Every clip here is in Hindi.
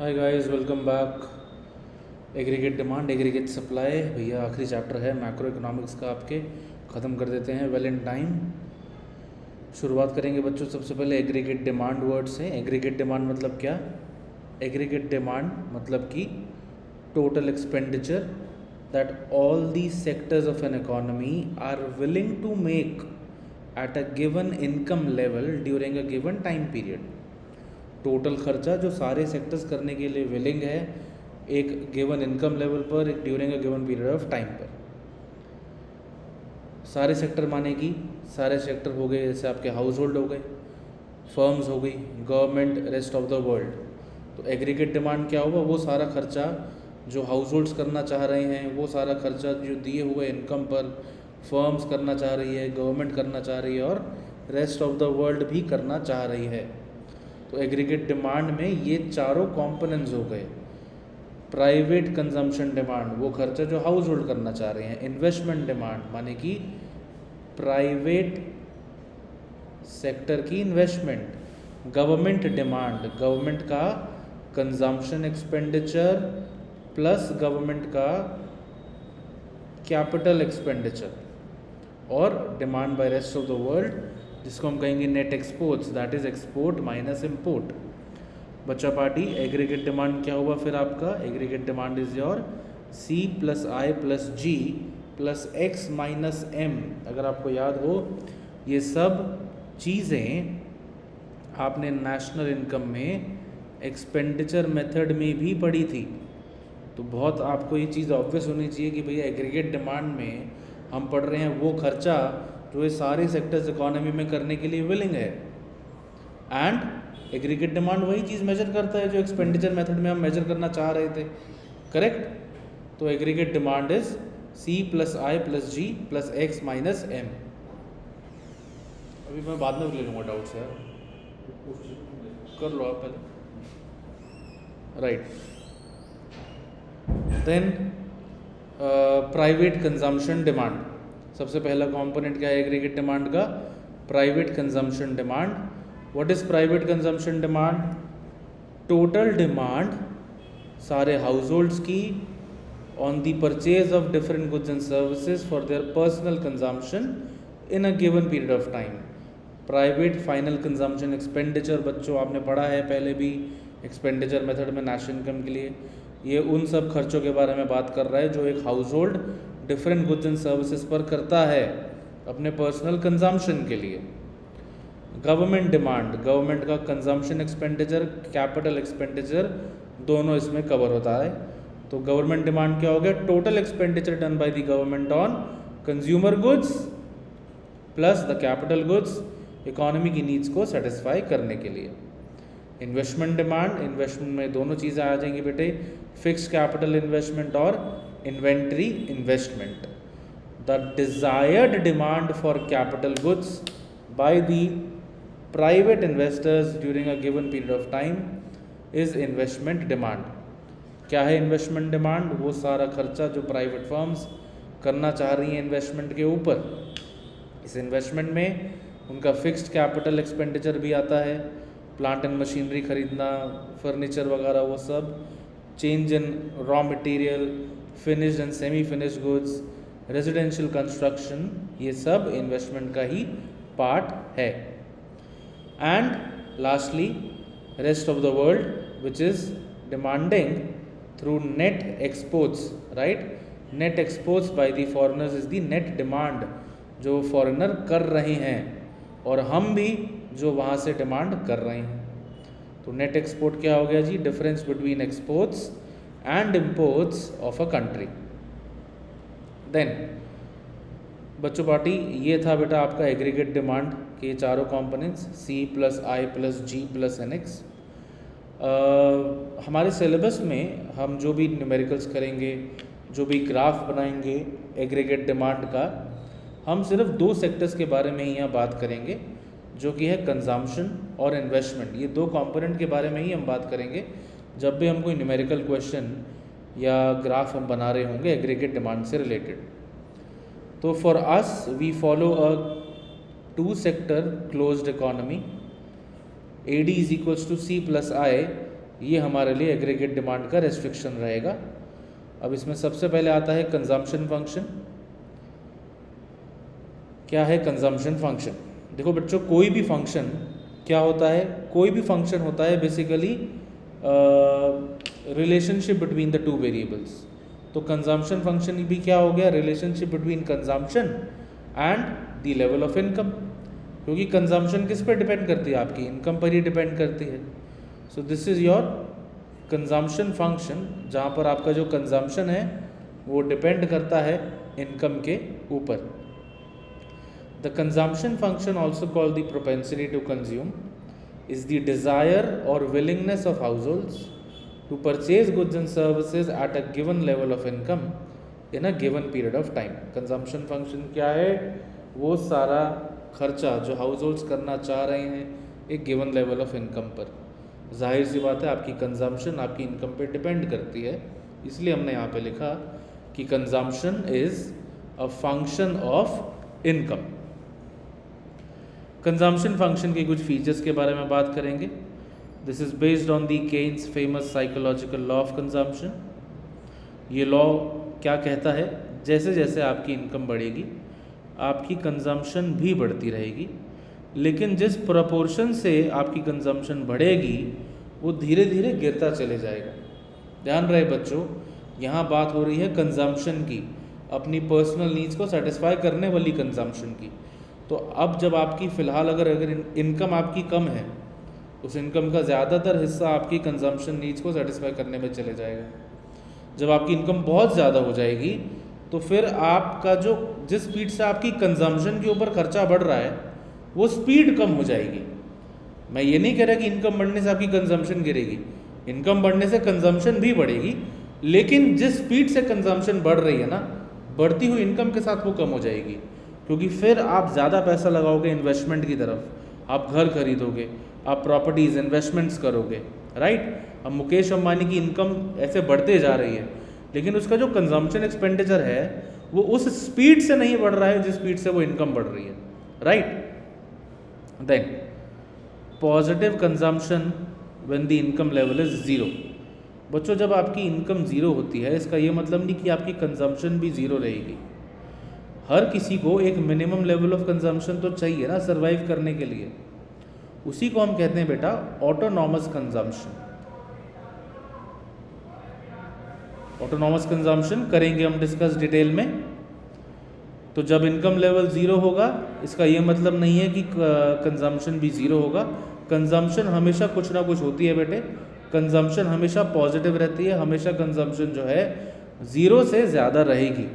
Hi guys, welcome back. Aggregate demand, aggregate supply, भैया आखिरी चैप्टर है मैक्रो इकोनॉमिक्स का, आपके ख़त्म कर देते हैं वेल इन टाइम। शुरुआत करेंगे बच्चों सबसे पहले एग्रीगेट डिमांड वर्ड से। एग्रीगेट डिमांड मतलब क्या? एग्रीगेट डिमांड मतलब कि total expenditure that all the sectors of an economy are willing to make at a given income level during a given time period. Total खर्चा जो सारे सेक्टर्स करने के लिए विलिंग है एक गिवन इनकम लेवल पर, एक during a given period of time पर। सारे सेक्टर माने कि सारे सेक्टर हो गए, जैसे आपके हाउस होल्ड हो गए, फर्म्स हो गई, government, rest of the world. तो एग्रीगेट डिमांड क्या होगा? वो सारा खर्चा जो हाउस होल्ड्स करना चाह रहे हैं, वो सारा खर्चा जो दिए हुए इनकम पर फर्म्स करना चाह रही है, गवर्नमेंट करना चाह रही है और रेस्ट ऑफ द वर्ल्ड भी करना चाह रही है। तो एग्रीगेट डिमांड में ये चारों कॉम्पोनेंट्स हो गए। प्राइवेट कंजम्पशन डिमांड, वो खर्चा जो हाउस होल्ड करना चाह रहे हैं। इन्वेस्टमेंट डिमांड माने कि प्राइवेट सेक्टर की इन्वेस्टमेंट। गवर्नमेंट डिमांड, गवर्नमेंट का कंजम्पशन एक्सपेंडिचर प्लस गवर्नमेंट का कैपिटल एक्सपेंडिचर। और demand by rest of the world, जिसको हम कहेंगे net exports, that is export minus import. बच्चा पार्टी, एग्रीगेट डिमांड क्या हुआ फिर आपका? Aggregate demand is your C plus I plus G plus X minus M। अगर आपको याद हो, ये सब चीज़ें आपने नेशनल इनकम में एक्सपेंडिचर मेथड में भी पढ़ी थी। तो बहुत आपको ये चीज़ ऑब्वियस होनी चाहिए कि भैया एग्रीगेट डिमांड में हम पढ़ रहे हैं वो खर्चा जो ये सारे सेक्टर्स इकोनॉमी में करने के लिए विलिंग है। एंड एग्रीगेट डिमांड वही चीज़ मेजर करता है जो एक्सपेंडिचर मेथड में हम मेजर करना चाह रहे थे, करेक्ट? तो aggregate demand is C plus I plus G plus X minus M। अभी मैं बाद में ले लूँगा डाउट्स यार, कर लो आप पहले, right. Then private consumption demand, सबसे पहला कंपोनेंट क्या है एग्रीगेट डिमांड का? Private consumption demand. What is private consumption demand? Total demand सारे हाउस होल्ड्स की on the purchase of different goods and services for their personal consumption in a given period of time. Private final consumption expenditure, बच्चों आपने पढ़ा है पहले भी एक्सपेंडिचर मेथड में नेशनल इनकम के लिए। ये उन सब खर्चों के बारे में बात कर रहा है जो एक house hold different goods and services पर करता है अपने पर्सनल कंजम्पशन के लिए। गवर्नमेंट डिमांड, गवर्नमेंट का कंजम्पशन एक्सपेंडिचर, कैपिटल एक्सपेंडिचर दोनों इसमें कवर होता है। तो गवर्नमेंट डिमांड क्या हो गया? Total expenditure done by the government on consumer goods plus the capital goods, economy की नीड्स को सेटिस्फाई करने के लिए। इन्वेस्टमेंट डिमांड, इन्वेस्टमेंट में दोनों चीज़ें आ जाएंगी बेटे, फिक्स्ड कैपिटल इन्वेस्टमेंट और inventory investment. The desired demand for capital goods by the private investors during a given period of time is investment demand. क्या है इन्वेस्टमेंट डिमांड? वो सारा खर्चा जो प्राइवेट फर्म्स करना चाह रही हैं इन्वेस्टमेंट के ऊपर। इस इन्वेस्टमेंट में उनका फिक्स्ड कैपिटल एक्सपेंडिचर भी आता है, प्लांट एंड मशीनरी खरीदना, फर्नीचर वगैरह वो सब, change in raw material, finished and semi finished goods, residential construction, ये सब इन्वेस्टमेंट का ही पार्ट है। And lastly rest of the world which is demanding through net exports, right? Net exports by the foreigners is the net demand जो फॉरेनर कर रहे हैं और हम भी जो वहाँ से डिमांड कर रहे हैं। तो नेट एक्सपोर्ट क्या हो गया जी? Difference between exports and imports of a country. Then बच्चों पार्टी, ये था बेटा आपका एग्रीगेट डिमांड के चारों components C plus I plus G plus NX। हमारे सिलेबस में हम जो भी न्यूमेरिकल्स करेंगे, जो भी ग्राफ बनाएंगे एग्रीगेट डिमांड का, हम सिर्फ दो सेक्टर्स के बारे में ही यहाँ बात करेंगे, जो कि है कंजम्पशन और इन्वेस्टमेंट। ये दो कंपोनेंट के बारे में ही हम बात करेंगे जब भी हम कोई न्यूमेरिकल क्वेश्चन या ग्राफ हम बना रहे होंगे एग्रीगेट डिमांड से रिलेटेड। तो for us we follow a two sector closed economy, AD is equals to C plus I ये हमारे लिए एग्रीगेट डिमांड का रेस्ट्रिक्शन रहेगा। अब इसमें सबसे पहले आता है कंजम्पशन फंक्शन। क्या है कंजम्पशन फंक्शन? देखो बच्चों, कोई भी फंक्शन क्या होता है, कोई भी फंक्शन होता है basically relationship between the two variables. तो कंजम्पशन फंक्शन भी क्या हो गया, relationship between consumption and the level of income, क्योंकि कंजम्पशन किस पर डिपेंड करती है, आपकी इनकम पर ही डिपेंड करती है। So this is your consumption function, जहाँ पर आपका जो कंजम्पशन है वो डिपेंड करता है इनकम के ऊपर। The consumption function also called the propensity to consume is the desire or willingness of households to purchase goods and services at a given level of income in a given period of time। consumption function क्या है, वो सारा खर्चा जो हाउस करना चाह रहे हैं एक गिवन लेवल ऑफ इनकम पर। जाहिर सी बात है आपकी कंजम्पशन आपकी इनकम पे डिपेंड करती है, इसलिए हमने यहाँ पे लिखा कि consumption is a function of income. Consumption function के कुछ फीचर्स के बारे में बात करेंगे। This is based on the Keynes famous psychological law of consumption. ये लॉ क्या कहता है, जैसे जैसे आपकी इनकम बढ़ेगी आपकी कंजम्पशन भी बढ़ती रहेगी, लेकिन जिस प्रोपोर्शन से आपकी कंजम्पशन बढ़ेगी वो धीरे धीरे गिरता चले जाएगा। ध्यान रहे बच्चों, यहाँ बात हो रही है कंजम्पशन की, अपनी पर्सनल नीड्स को सेटिस्फाई करने वाली कंजम्पशन की। तो अब जब आपकी फ़िलहाल अगर इनकम आपकी कम है, उस इनकम का ज़्यादातर हिस्सा आपकी कंजम्पशन नीड्स को सेटिस्फाई करने में चले जाएगा। जब आपकी इनकम बहुत ज़्यादा हो जाएगी तो फिर आपका जो जिस स्पीड से आपकी कंजम्पशन के ऊपर खर्चा बढ़ रहा है वो स्पीड कम हो जाएगी। मैं ये नहीं कह रहा कि इनकम बढ़ने से आपकी कंजम्पशन गिरेगी, इनकम बढ़ने से कंजम्पशन भी बढ़ेगी, लेकिन जिस स्पीड से कंजम्पशन बढ़ रही है ना, बढ़ती हुई इनकम के साथ वो कम हो जाएगी, क्योंकि फिर आप ज़्यादा पैसा लगाओगे इन्वेस्टमेंट की तरफ, आप घर खरीदोगे, आप प्रॉपर्टीज़ इन्वेस्टमेंट्स करोगे, राइट। अब मुकेश अंबानी की इनकम ऐसे बढ़ते जा रही है, लेकिन उसका जो कंजम्पशन एक्सपेंडिचर है वो उस स्पीड से नहीं बढ़ रहा है जिस स्पीड से वो इनकम बढ़ रही है, right. Then positive consumption when the income level is zero. बच्चों, जब आपकी इनकम ज़ीरो होती है इसका ये मतलब नहीं कि आपकी कंजम्पशन भी ज़ीरो रहेगी। हर किसी को एक मिनिमम लेवल ऑफ कंजम्पशन तो चाहिए ना सर्वाइव करने के लिए, उसी को हम कहते हैं बेटा ऑटोनॉमस कंजम्पशन। ऑटोनॉमस कंजम्पशन करेंगे हम डिस्कस डिटेल में। तो जब इनकम लेवल ज़ीरो होगा इसका ये मतलब नहीं है कि कंजम्पशन भी ज़ीरो होगा। कंजम्पशन हमेशा कुछ ना कुछ होती है बेटे, कंजम्पशन हमेशा पॉजिटिव रहती है, हमेशा कंजम्पशन जो है ज़ीरो से ज़्यादा रहेगी।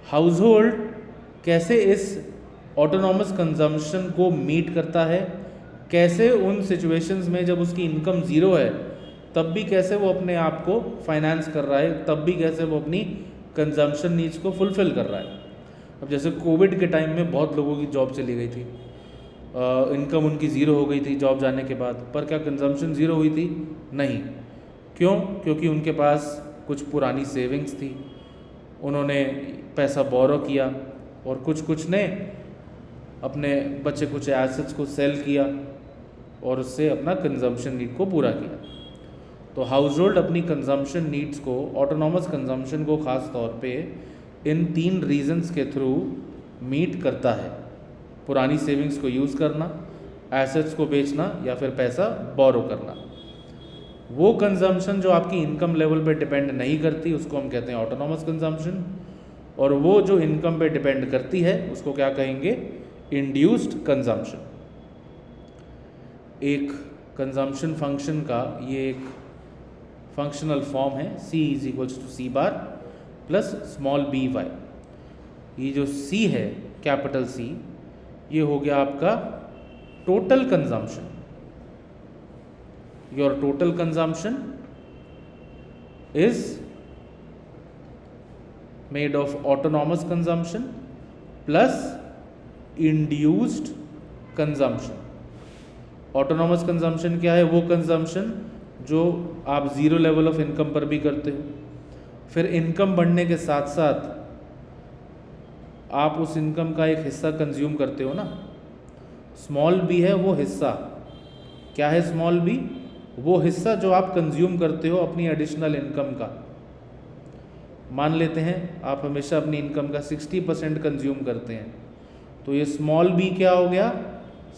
हाउस होल्ड कैसे इस ऑटोनॉमस कंजम्पशन को मीट करता है, कैसे उन सिचुएशंस में जब उसकी इनकम ज़ीरो है तब भी कैसे वो अपने आप को फाइनेंस कर रहा है, तब भी कैसे वो अपनी कंजम्पशन नीड्स को फुलफ़िल कर रहा है। अब जैसे कोविड के टाइम में बहुत लोगों की जॉब चली गई थी, इनकम उनकी ज़ीरो हो गई थी जॉब जाने के बाद, पर क्या कंजम्पशन ज़ीरो हुई थी? नहीं। क्यों? क्योंकि उनके पास कुछ पुरानी सेविंग्स थी, उन्होंने पैसा बोरो किया और कुछ ने अपने बचे कुछ एसेट्स को सेल किया और उससे अपना कंजम्पशन नीड को पूरा किया। तो हाउस होल्ड अपनी कंजम्पशन नीड्स को, ऑटोनॉमस कंजम्पशन को ख़ास तौर पे इन 3 रीजंस के थ्रू मीट करता है। पुरानी सेविंग्स को यूज़ करना, एसेट्स को बेचना या फिर पैसा बोरो करना। वो कंजम्पशन जो आपकी इनकम लेवल पे डिपेंड नहीं करती उसको हम कहते हैं ऑटोनॉमस कंजम्पशन, और वो जो इनकम पे डिपेंड करती है उसको क्या कहेंगे? Induced consumption. एक कंजम्पशन फंक्शन का ये एक फंक्शनल फॉर्म है, C = C बार प्लस स्मॉल b y। ये जो C है, कैपिटल C, ये हो गया आपका total consumption. Your total consumption is made of autonomous consumption plus induced consumption. Autonomous consumption क्या है? वो कंजम्पशन जो आप ज़ीरो लेवल ऑफ इनकम पर भी करते हो, फिर इनकम बढ़ने के साथ साथ आप उस इनकम का एक हिस्सा कंज्यूम करते हो ना। स्मॉल b है वो हिस्सा। क्या है स्मॉल b? वो हिस्सा जो आप कंज्यूम करते हो अपनी एडिशनल इनकम का। मान लेते हैं आप हमेशा अपनी इनकम का 60% कंज्यूम करते हैं, तो ये स्मॉल बी क्या हो गया,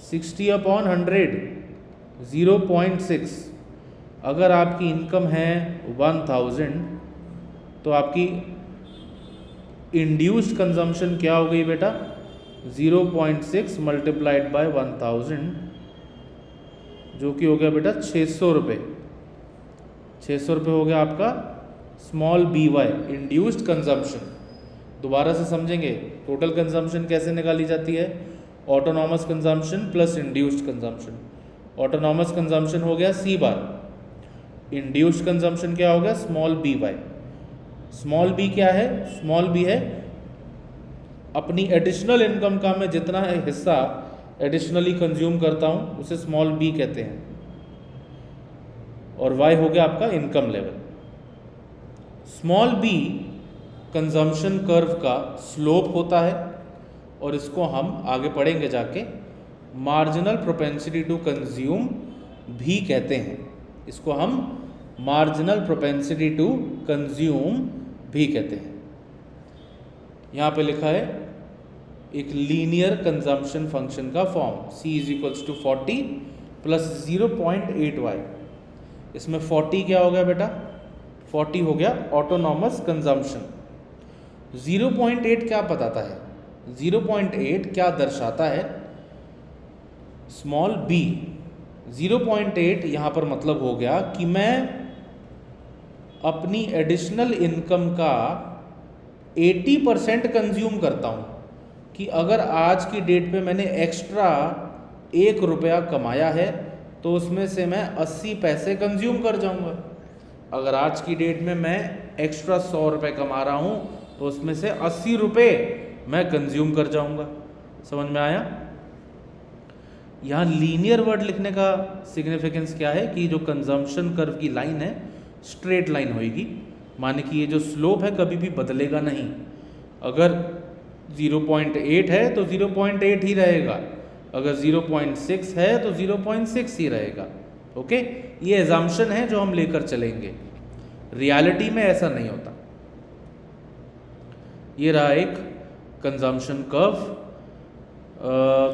60/100, 0.6। अगर आपकी इनकम है 1000 तो आपकी इंड्यूस्ड कंजम्पशन क्या हो गई बेटा, 0.6 मल्टीप्लाइड बाय 1000, जो कि हो गया बेटा 600 रुपये। 600 रुपये हो गया आपका small b y induced consumption. दोबारा से समझेंगे टोटल कंजम्पशन कैसे निकाली जाती है, autonomous consumption plus induced consumption. Autonomous consumption हो गया सी बार, इंड्यूस्ड कंजम्पशन क्या हो गया small b y. Small b क्या है, स्मॉल बी है अपनी एडिशनल इनकम का मैं जितना हिस्सा एडिशनली कंज्यूम करता हूँ उसे स्मॉल बी कहते हैं, और वाई हो गया आपका income level. Small b consumption curve का स्लोप होता है और इसको हम आगे पढ़ेंगे जाके मार्जिनल प्रोपेंसिटी टू कंज्यूम भी कहते हैं। इसको हम मार्जिनल प्रोपेंसिटी टू कंज्यूम भी कहते हैं। यहाँ पे लिखा है एक लीनियर कंजम्पशन फंक्शन का फॉर्म C = 40 + 0.8y। इसमें 40 क्या हो गया बेटा, 40 हो गया ऑटोनॉमस कंजम्पशन। 0.8 क्या बताता है, 0.8 क्या दर्शाता है, स्मॉल b। 0.8 यहाँ पर मतलब हो गया कि मैं अपनी एडिशनल इनकम का 80% कंज्यूम करता हूँ, कि अगर आज की डेट पे मैंने एक्स्ट्रा 1 रुपया कमाया है तो उसमें से मैं 80 पैसे कंज्यूम कर जाऊँगा। अगर आज की डेट में मैं एक्स्ट्रा 100 रुपये कमा रहा हूँ तो उसमें से 80 रुपये मैं कंज्यूम कर जाऊँगा। समझ में आया। यहाँ लीनियर वर्ड लिखने का सिग्निफिकेंस क्या है कि जो कंजम्पशन कर्व की लाइन है स्ट्रेट लाइन होगी, माने कि ये जो स्लोप है कभी भी बदलेगा नहीं। अगर 0.8 है तो 0.8 ही रहेगा, अगर 0.6 है तो 0.6 ही रहेगा। ओके, ये एजम्पशन है जो हम लेकर चलेंगे, रियलिटी में ऐसा नहीं होता। ये रहा एक कंजम्पशन कर्व।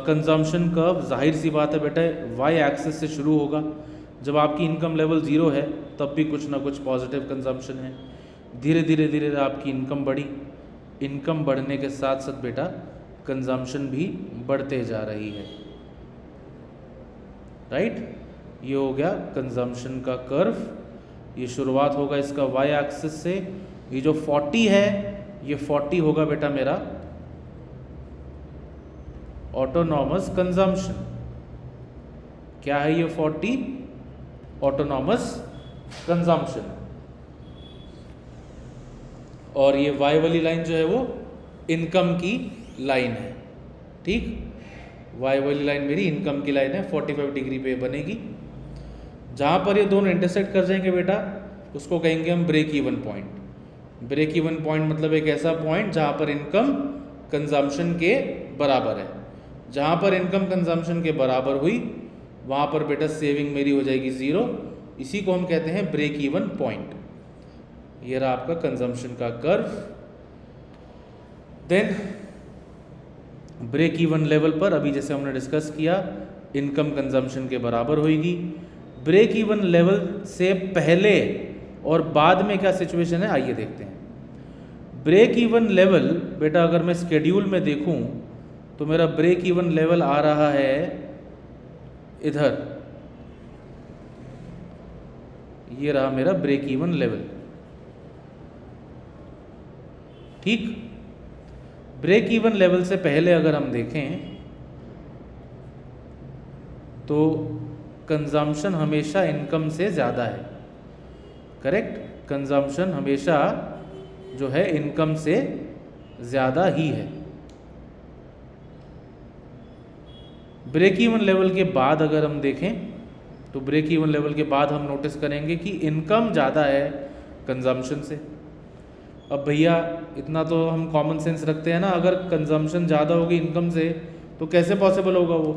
कंजम्पशन कर्व जाहिर सी बात है बेटा वाई एक्सिस से शुरू होगा। जब आपकी इनकम लेवल 0 है तब भी कुछ ना कुछ पॉजिटिव कंजम्पशन है। धीरे धीरे धीरे आपकी इनकम बढ़ी, इनकम बढ़ने के साथ साथ बेटा कंजम्पशन भी बढ़ते जा रही है। राइट, ये हो गया कंजम्पशन का कर्व। ये शुरुआत होगा इसका वाई एक्सिस से। ये जो 40 है ये 40 होगा बेटा मेरा ऑटोनॉमस कंजम्पशन। क्या है ये 40? Autonomous consumption. और ये वाई वाली लाइन जो है वो इनकम की लाइन है। ठीक, वाई वाली लाइन मेरी इनकम की लाइन है, 45 डिग्री पे बनेगी। जहाँ पर ये दोनों इंटरसेक्ट कर जाएंगे बेटा उसको कहेंगे हम break even point. Break even point मतलब एक ऐसा पॉइंट जहाँ पर इनकम कंजम्पशन के बराबर है। जहाँ पर इनकम कंजम्पशन के बराबर हुई वहाँ पर बेटा सेविंग मेरी हो जाएगी 0। इसी को हम कहते हैं ब्रेक इवन पॉइंट। ये रहा आपका कंजम्पशन का curve. Then break even level पर अभी जैसे हमने डिस्कस किया इनकम कंजम्पशन के बराबर होगी। ब्रेक इवन लेवल से पहले और बाद में क्या सिचुएशन है आइए देखते हैं। ब्रेक इवन लेवल बेटा अगर मैं स्केड्यूल में देखूं तो मेरा ब्रेक इवन लेवल आ रहा है इधर, ये रहा मेरा ब्रेक इवन लेवल। ठीक, ब्रेक इवन लेवल से पहले अगर हम देखें तो कंजम्पशन हमेशा इनकम से ज़्यादा है। करेक्ट, कंजम्पशन हमेशा जो है इनकम से ज़्यादा ही है। ब्रेक इवन लेवल के बाद अगर हम देखें तो ब्रेक इवन लेवल के बाद हम नोटिस करेंगे कि इनकम ज़्यादा है कंजम्पशन से। अब भैया इतना तो हम कॉमन सेंस रखते हैं ना, अगर कंजम्पशन ज़्यादा होगी इनकम से तो कैसे पॉसिबल होगा वो।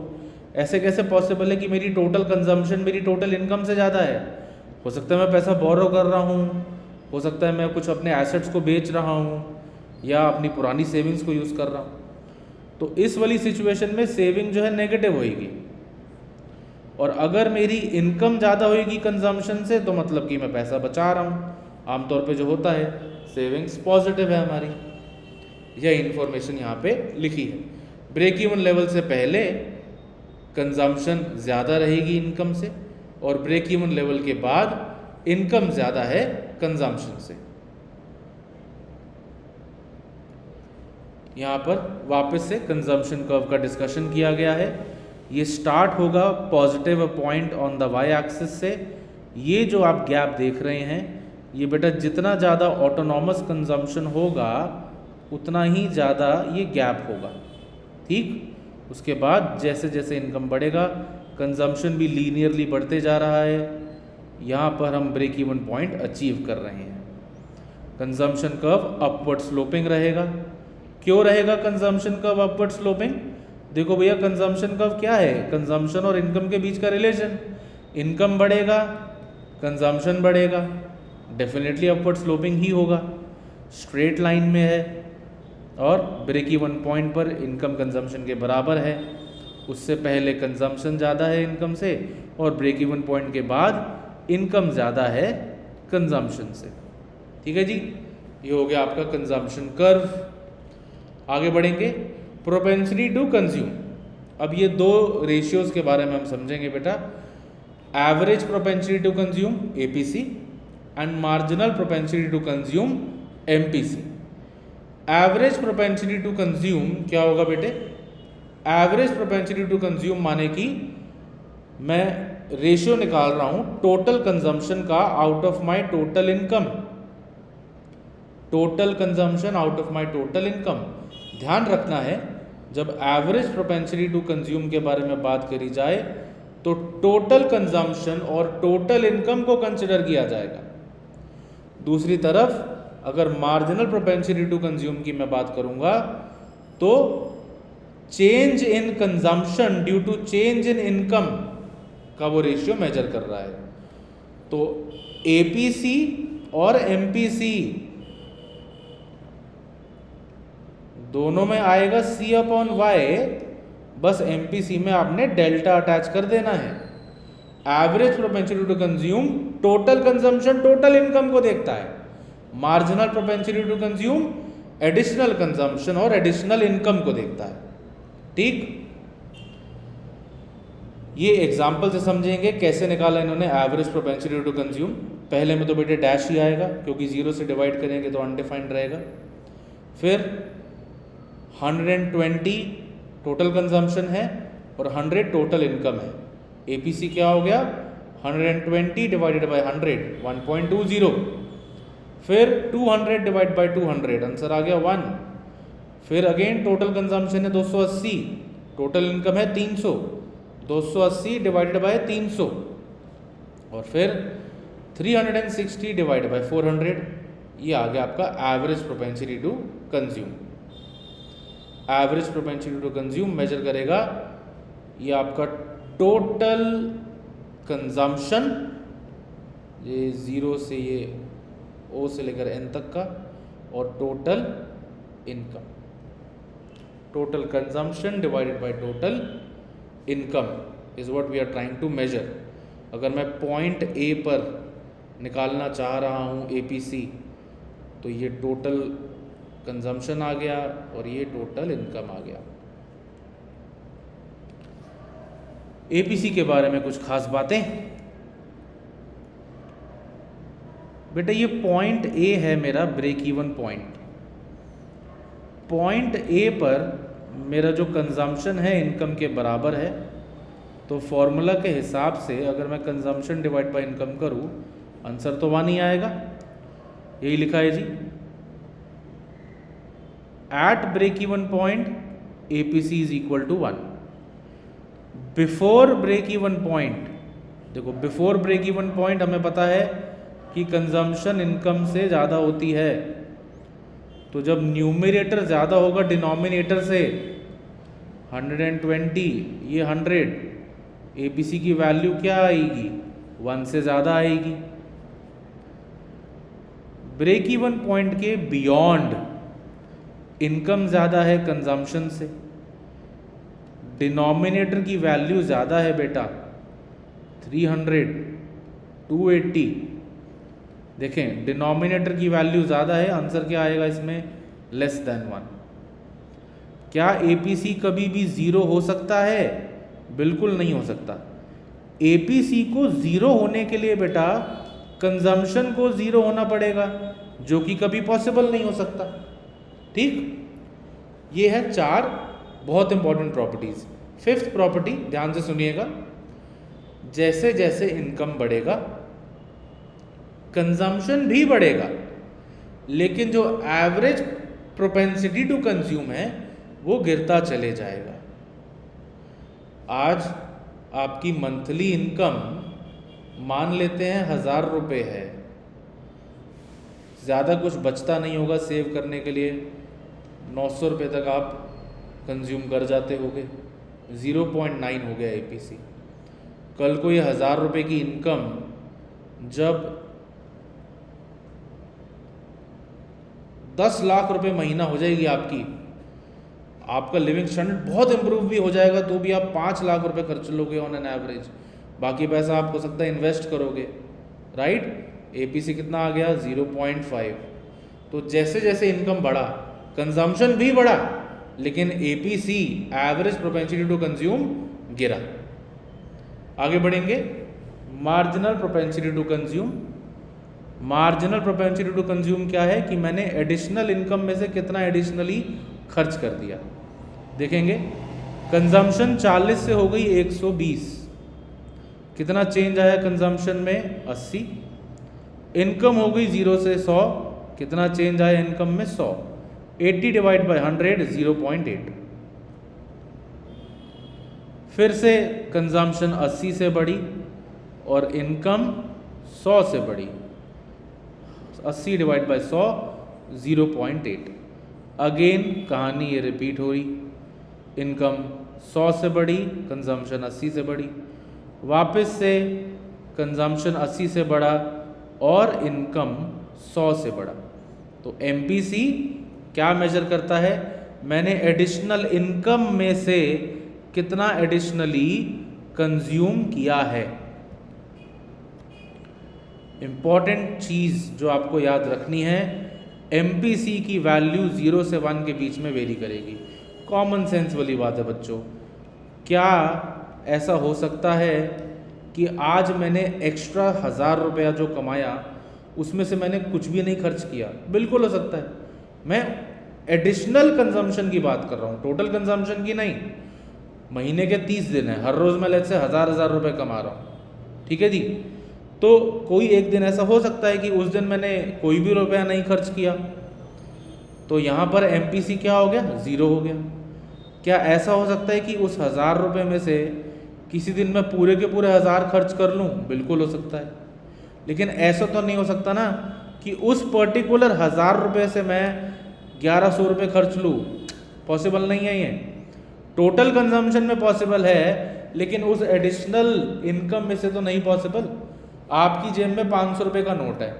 ऐसे कैसे पॉसिबल है कि मेरी टोटल कंजम्पशन मेरी टोटल इनकम से ज़्यादा है? हो सकता है मैं पैसा बोरो कर रहा हूँ, हो सकता है मैं कुछ अपने एसेट्स को बेच रहा हूँ या अपनी पुरानी सेविंग्स को यूज़ कर रहा हूँ। तो इस वाली सिचुएशन में सेविंग जो है नेगेटिव होएगी, और अगर मेरी इनकम ज़्यादा होएगी कंजम्पशन से तो मतलब कि मैं पैसा बचा रहा हूँ। आमतौर पे जो होता है सेविंग्स पॉजिटिव है हमारी। यह इन्फॉर्मेशन यहाँ पे लिखी है। ब्रेक इवन लेवल से पहले कंजम्पशन ज़्यादा रहेगी इनकम से, और ब्रेक इवन लेवल के बाद इनकम ज़्यादा है कंजम्पशन से। यहाँ पर वापस से कंजम्पशन कर्व का डिस्कशन किया गया है। ये स्टार्ट होगा positive point on the y axis से। ये जो आप गैप देख रहे हैं ये बेटा जितना ज़्यादा ऑटोनॉमस कंजम्पशन होगा उतना ही ज़्यादा ये गैप होगा, ठीक। उसके बाद जैसे जैसे इनकम बढ़ेगा कंजम्पशन भी लीनियरली बढ़ते जा रहा है। यहाँ पर हम ब्रेक इवन पॉइंट अचीव कर रहे हैं। कंजम्पशन कर्व अपवर्ड स्लोपिंग रहेगा। क्यों रहेगा कंजम्पशन कर्व अपवर्ड स्लोपिंग? देखो भैया कंजम्पशन कर्व क्या है? कंजम्पशन और इनकम के बीच का रिलेशन। इनकम बढ़ेगा कंजम्पशन बढ़ेगा, डेफिनेटली अपवर्ड स्लोपिंग ही होगा, स्ट्रेट लाइन में है और ब्रेक इवन पॉइंट पर इनकम कंजम्पशन के बराबर है। उससे पहले कंजम्पशन ज़्यादा है इनकम से और ब्रेक इवन पॉइंट के बाद इनकम ज़्यादा है कंजम्पशन से। ठीक है जी, ये हो गया आपका कंजम्पशन कर्व। आगे बढ़ेंगे, प्रोपेंसिटी टू कंज्यूम। अब ये दो रेशियोज के बारे में हम समझेंगे बेटा, average propensity to consume APC and marginal propensity to consume MPC. Average propensity to consume क्या होगा बेटे? एवरेज प्रोपेंसिटी टू कंज्यूम माने कि मैं रेशियो निकाल रहा हूं टोटल कंजम्पशन का out of my total income. Total consumption out of my total income. ध्यान रखना है जब एवरेज प्रोपेंसिटी टू कंज्यूम के बारे में बात करी जाए तो टोटल कंजम्पशन और टोटल इनकम को कंसिडर किया जाएगा। दूसरी तरफ अगर मार्जिनल प्रोपेंसिटी टू कंज्यूम की मैं बात करूंगा तो change in consumption due to change in income का वो रेशियो मेजर कर रहा है। तो एपीसी और एमपीसी दोनों में आएगा C अपॉन वाई, बस एमपीसी में आपने डेल्टा अटैच कर देना है। Average propensity to consume total consumption total income को देखता है, marginal propensity to consume additional consumption और एडिशनल इनकम को देखता है। ठीक, ये एग्जाम्पल से समझेंगे कैसे निकाला इन्होंने एवरेज प्रोपेंसिटी टू कंज्यूम। पहले में तो बेटे डैश ही आएगा क्योंकि 0 से डिवाइड करेंगे तो अनडिफाइंड रहेगा। फिर 120 टोटल कंजम्पशन है और 100 टोटल इनकम है। एपीसी क्या हो गया? 120 डिवाइडेड बाय 100 1.20। फिर 200 डिवाइड बाय 200 आंसर आ गया 1। फिर अगेन टोटल कंजम्पशन है 280, टोटल इनकम है 300, 280 डिवाइडेड बाय 300 और फिर 360 डिवाइडेड बाय 400। ये आ गया आपका average propensity to consume. Average propensity to consume measure करेगा ये आपका टोटल कंजम्पशन, ये 0 से ये O से लेकर N तक का, और total income. Total consumption divided by total income is what we are trying to measure. अगर मैं पॉइंट A पर निकालना चाह रहा हूँ एपीसी तो ये टोटल कंजम्पशन आ गया और ये टोटल इनकम आ गया। एपीसी के बारे में कुछ खास बातें बेटा, ये पॉइंट ए है मेरा break even point. Point A पर मेरा जो कंजम्पशन है इनकम के बराबर है, तो फॉर्मूला के हिसाब से अगर मैं कंजम्पशन डिवाइड बाय इनकम करूं आंसर तो 1 ही आएगा। यही लिखा है जी, at break even point APC is equal to 1। Before break even point, देखो बिफोर ब्रेक इवन पॉइंट हमें पता है कि कंजम्पशन इनकम से ज़्यादा होती है, तो जब न्यूमरेटर ज़्यादा होगा डिनोमिनेटर से 120 ये 100 एपीसी की वैल्यू क्या आएगी, 1 से ज़्यादा आएगी। ब्रेक इवन पॉइंट के बियॉन्ड इनकम ज़्यादा है कंजम्पशन से, डिनोमिनेटर की वैल्यू ज़्यादा है बेटा 300, 280। देखें डिनोमिनेटर की वैल्यू ज़्यादा है, आंसर क्या आएगा इसमें, लेस देन 1। क्या एपीसी कभी भी ज़ीरो हो सकता है, बिल्कुल नहीं हो सकता। एपीसी को ज़ीरो होने के लिए बेटा कंजम्पशन को ज़ीरो होना पड़ेगा, जो कि कभी पॉसिबल नहीं हो सकता। ठीक, ये है 4 बहुत इंपॉर्टेंट प्रॉपर्टीज। 5th प्रॉपर्टी ध्यान से सुनिएगा, जैसे जैसे इनकम बढ़ेगा कंजम्पशन भी बढ़ेगा, लेकिन जो एवरेज प्रोपेंसिटी टू कंज्यूम है वो गिरता चले जाएगा। आज आपकी मंथली इनकम मान लेते हैं 1000 रुपये है, ज़्यादा कुछ बचता नहीं होगा सेव करने के लिए, 900 रुपये तक आप कंज्यूम कर जाते होगे, 0.9 हो गया एपीसी। कल को ये 1000 रुपये की इनकम जब 10 लाख रुपए महीना हो जाएगी आपकी, आपका लिविंग स्टैंडर्ड बहुत इंप्रूव भी हो जाएगा, तो भी आप 5 लाख रुपए खर्च लोगे ऑन एन एवरेज। बाकी पैसा आप हो सकता है इन्वेस्ट करोगे, राइट। एपीसी कितना आ गया, 0.5। तो जैसे जैसे इनकम बढ़ा कंजम्पशन भी बढ़ा, लेकिन APC average propensity to consume गिरा। आगे बढ़ेंगे, marginal propensity to consume. Marginal propensity to consume क्या है कि मैंने एडिशनल इनकम में से कितना एडिशनली खर्च कर दिया। देखेंगे कंजम्पशन 40 से हो गई 120, कितना चेंज आया कंजम्पशन में, 80। इनकम हो गई 0 से 100, कितना चेंज आया इनकम में, 100। 80 डिवाइड बाई 100, 0.8। फिर से कंजम्पशन 80 से बढ़ी और इनकम 100 से बढ़ी, 80 डिवाइड बाई 100, 0.8। अगेन कहानी ये रिपीट हो रही, इनकम 100 से बढ़ी, कंजम्पशन 80 से बढ़ी, वापस से कंजम्पशन 80 से बढ़ा और इनकम 100 से बढ़ा। तो एमपीसी क्या मेजर करता है, मैंने एडिशनल इनकम में से कितना एडिशनली कंज्यूम किया है। इंपॉर्टेंट चीज़ जो आपको याद रखनी है, एमपीसी की वैल्यू 0 से 1 के बीच में वेरी करेगी। कॉमन सेंस वाली बात है बच्चों। क्या ऐसा हो सकता है कि आज मैंने एक्स्ट्रा 1000 रुपया जो कमाया उसमें से मैंने कुछ भी नहीं खर्च किया? बिल्कुल हो सकता है। मैं एडिशनल कंजम्पशन की बात कर रहा हूँ, टोटल कंजम्पशन की नहीं। महीने के 30 दिन है, हर रोज़ मैं लेट से 1000 रुपये कमा रहा हूँ, ठीक है जी। तो कोई एक दिन ऐसा हो सकता है कि उस दिन मैंने कोई भी रुपया नहीं खर्च किया, तो यहाँ पर एमपीसी क्या हो गया, 0 हो गया। क्या ऐसा हो सकता है कि उस 1000 रुपये में से किसी दिन मैं पूरे के पूरे 1000 खर्च कर लूँ? बिल्कुल हो सकता है। लेकिन ऐसा तो नहीं हो सकता ना कि उस पर्टिकुलर 1000 रुपये से मैं 1100 रुपये खर्च लूँ। पॉसिबल नहीं है ये। टोटल कंजम्पशन में पॉसिबल है, लेकिन उस एडिशनल इनकम में से तो नहीं पॉसिबल। आपकी जेब में 500 रुपये का नोट है,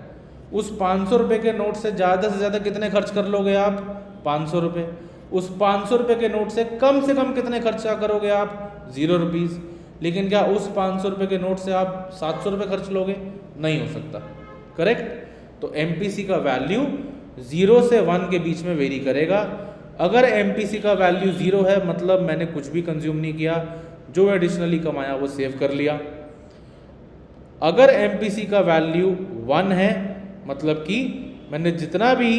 उस 500 रुपये के नोट से ज़्यादा कितने खर्च कर लोगे आप? 500 रुपये। उस 500 रुपये के नोट से कम कितने खर्चा करोगे आप? 0 रुपीज़। लेकिन क्या उस 500 रुपये के नोट से आप 700 रुपये खर्च लोगे? नहीं हो सकता, करेक्ट। तो एमपीसी का वैल्यू 0 से 1 के बीच में वेरी करेगा। अगर एमपीसी का वैल्यू 0 है मतलब मैंने कुछ भी कंज्यूम नहीं किया, जो एडिशनली कमाया वो सेव कर लिया। अगर एमपीसी का वैल्यू 1 है मतलब कि मैंने जितना भी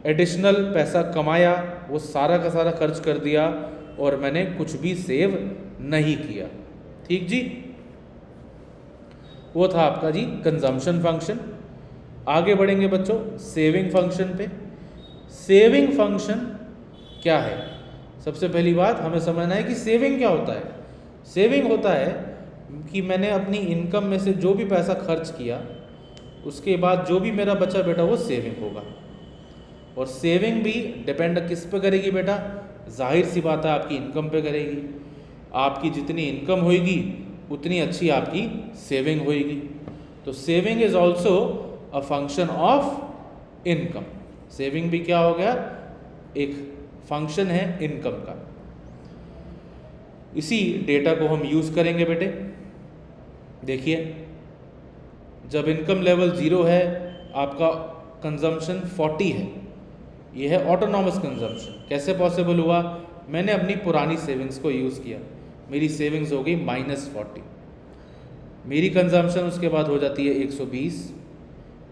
एडिशनल पैसा कमाया वो सारा का सारा खर्च कर दिया और मैंने कुछ भी सेव नहीं किया। ठीक जी, वो था आपका जी कंजम्पशन फंक्शन। आगे बढ़ेंगे बच्चों सेविंग फंक्शन पे। सेविंग फंक्शन क्या है? सबसे पहली बात हमें समझना है कि सेविंग क्या होता है। सेविंग होता है कि मैंने अपनी इनकम में से जो भी पैसा खर्च किया उसके बाद जो भी मेरा बचा बेटा वो सेविंग होगा। और सेविंग भी डिपेंड किस पे करेगी बेटा? जाहिर सी बात है आपकी इनकम पे करेगी। आपकी जितनी इनकम होगी उतनी अच्छी आपकी सेविंग होगी। तो saving is also a function of income. Saving भी क्या हो गया, एक फंक्शन है इनकम का। इसी डेटा को हम यूज करेंगे बेटे। देखिए, जब इनकम लेवल 0 है, आपका कंजम्पशन 40 है, ये है ऑटोनॉमस कंजम्पशन। कैसे पॉसिबल हुआ, मैंने अपनी पुरानी सेविंग्स को यूज़ किया, मेरी सेविंग्स हो गई -40, मेरी कंजम्पशन उसके बाद हो जाती है 120,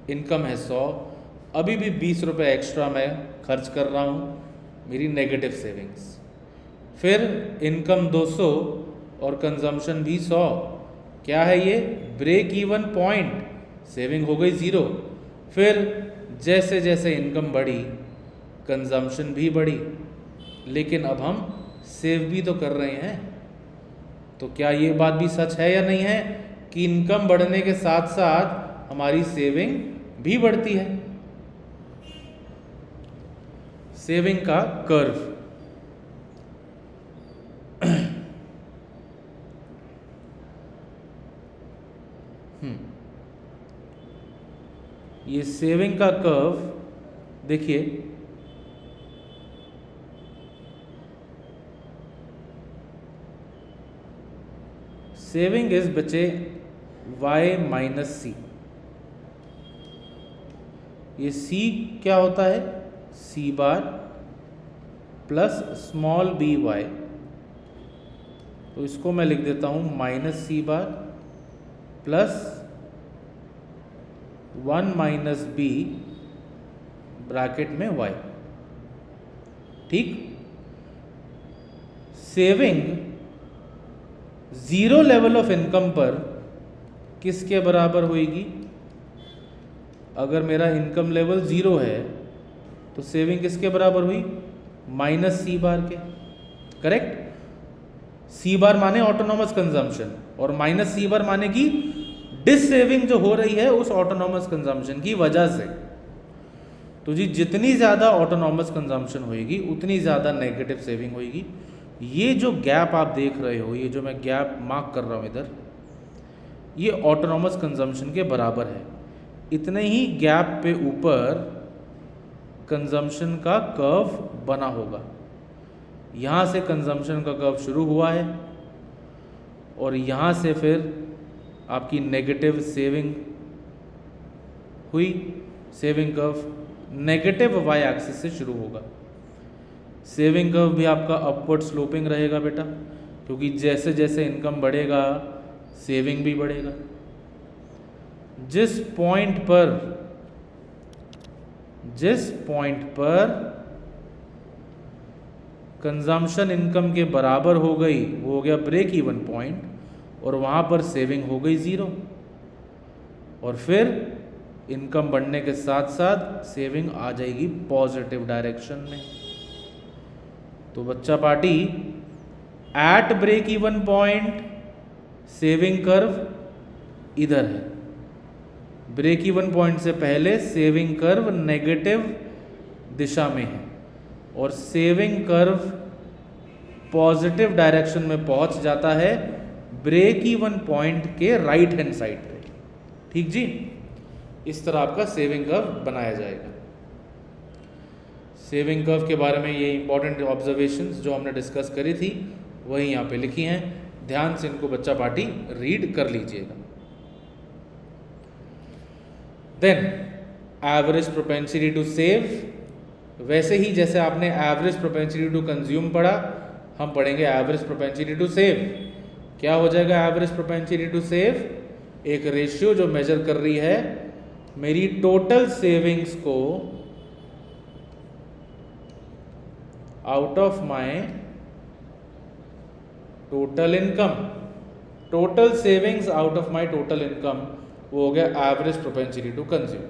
इनकम है 100, अभी भी 20 रुपये एक्स्ट्रा मैं खर्च कर रहा हूँ, मेरी नेगेटिव सेविंग्स। फिर इनकम 200 और कंजम्पशन भी 100, क्या है ये, ब्रेक इवन पॉइंट, सेविंग हो गई 0। फिर जैसे जैसे इनकम बढ़ी, कंजम्पशन भी बढ़ी, लेकिन अब हम सेव भी तो कर रहे हैं। तो क्या ये बात भी सच है या नहीं है कि इनकम बढ़ने के साथ साथ हमारी सेविंग भी बढ़ती है। सेविंग का कर्व, ये सेविंग का कर्व देखिए, सेविंग इज बचे y - c। ये c क्या होता है, c बार प्लस स्मॉल b y, तो इसको मैं लिख देता हूँ -c बार प्लस 1 - b ब्रैकेट में y। ठीक, सेविंग 0 लेवल ऑफ इनकम पर किसके बराबर होगी, अगर मेरा इनकम लेवल 0 है तो सेविंग किसके बराबर हुई, -c बार के। करेक्ट, c बार माने ऑटोनॉमस कंजम्पशन और -c बार माने की डिस सेविंग जो हो रही है उस ऑटोनॉमस कंजम्पशन की वजह से। तो जी जितनी ज़्यादा ऑटोनॉमस कंजम्पशन होएगी उतनी ज़्यादा नेगेटिव सेविंग होएगी। ये जो गैप आप देख रहे हो, ये जो मैं गैप मार्क कर रहा हूँ इधर, ये ऑटोनॉमस कंजम्पशन के बराबर है। इतने ही गैप पे ऊपर कंजम्पशन का कर्व बना होगा। यहाँ से कंजम्पशन का कर्व शुरू हुआ है और यहाँ से फिर आपकी नेगेटिव सेविंग हुई। Saving curve negative y axis से शुरू होगा। सेविंग कर्व भी आपका अपवर्ड स्लोपिंग रहेगा बेटा, क्योंकि जैसे जैसे इनकम बढ़ेगा सेविंग भी बढ़ेगा। जिस पॉइंट पर कंजम्पशन इनकम के बराबर हो गई वो हो गया ब्रेक इवन पॉइंट, और वहाँ पर सेविंग हो गई 0, और फिर इनकम बढ़ने के साथ साथ सेविंग आ जाएगी पॉजिटिव डायरेक्शन में। तो बच्चा party, at break even point saving curve इधर है, ब्रेक इवन पॉइंट से पहले सेविंग कर्व नेगेटिव दिशा में है और सेविंग कर्व पॉजिटिव डायरेक्शन में पहुंच जाता है ब्रेक इवन पॉइंट के राइट हैंड साइड पे। ठीक जी, इस तरह आपका सेविंग कर्व बनाया जाएगा। सेविंग कर्व के बारे में ये इंपॉर्टेंट ऑब्जर्वेशंस जो हमने डिस्कस करी थी वही यहाँ पे लिखी हैं, ध्यान से इनको बच्चा पार्टी रीड कर लीजिएगा। Then average propensity to save, वैसे ही जैसे आपने एवरेज प्रोपेंसिटी टू कंज्यूम पढ़ा, हम पढ़ेंगे एवरेज प्रोपेंसिटी टू सेव। क्या हो जाएगा एवरेज प्रोपेंसिटी टू सेव, एक रेशियो जो मेजर कर रही है मेरी टोटल सेविंग्स को out of my total income. Total savings out of my total income, वो हो गया एवरेज प्रोपेंसिटी टू कंज्यूम।